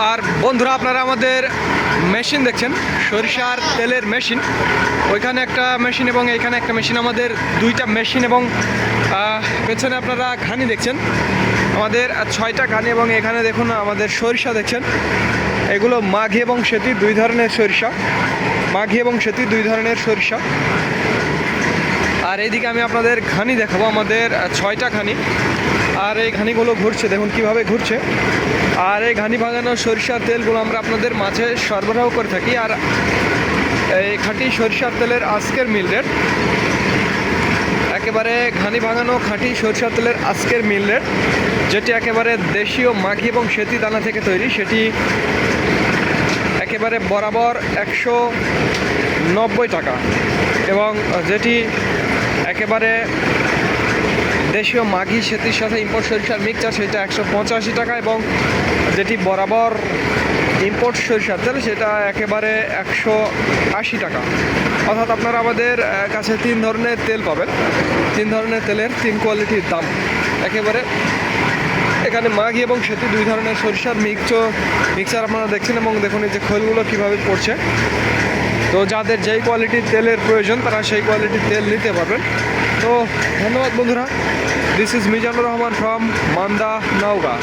আর বন্ধুরা, আপনারা আমাদের মেশিন দেখছেন, সরিষার তেলের মেশিন। ওইখানে একটা মেশিন এবং এইখানে একটা মেশিন, আমাদের দুইটা মেশিন। এবং পেছনে আপনারা ঘানি দেখছেন, আমাদের 6টা ঘানি। এবং এখানে দেখুন আমাদের সরিষা দেখছেন, এগুলো মাঘী এবং সেতি দুই ধরনের সরিষা, মাঘী এবং সেতি দুই ধরনের সরিষা। আর এইদিকে আমি আপনাদের ঘানি দেখাবো, আমাদের 6টা ঘানি। আর এই ঘানিগুলো ঘুরছে, দেখুন কিভাবে ঘুরছে। আর এই ঘানি ভাঙানো সরিষার তেলগুলো আমরা আপনাদের মাঝে সরবরাহ করে থাকি। আর এই খাঁটি সরিষার তেলের আজকের মিল রেট, একেবারে ঘানি ভাঙানো খাঁটি সরিষার তেলের আজকের মিল রেট, যেটি একেবারে দেশীয় মাঘী এবং সেতি দানা থেকে তৈরি, সেটি একেবারে বরাবর 190 টাকা। এবং যেটি একেবারে দেশীয় মাঘী সেতির সাথে ইম্পোর্ট সরিষার মিক্সচার, সেটা 185 টাকা। এবং যেটি বরাবর ইম্পোর্ট সরিষার তেল, সেটা একেবারে 180 টাকা। অর্থাৎ আপনারা আমাদের কাছে 3 ধরনের তেল পাবেন, 3 ধরনের তেলের 3 কোয়ালিটির দাম একেবারে। এখানে মাঘী এবং সেতু দুই ধরনের সরিষার মিক্সচার আপনারা দেখছেন। এবং দেখুন এই যে খোলগুলো কীভাবে পড়ছে। তো যাদের যেই কোয়ালিটির তেলের প্রয়োজন তারা সেই কোয়ালিটির তেল নিতে পারবেন। তো ধন্যবাদ বন্ধুরা। This is Mizanur Rahman from Manda, Naogaon.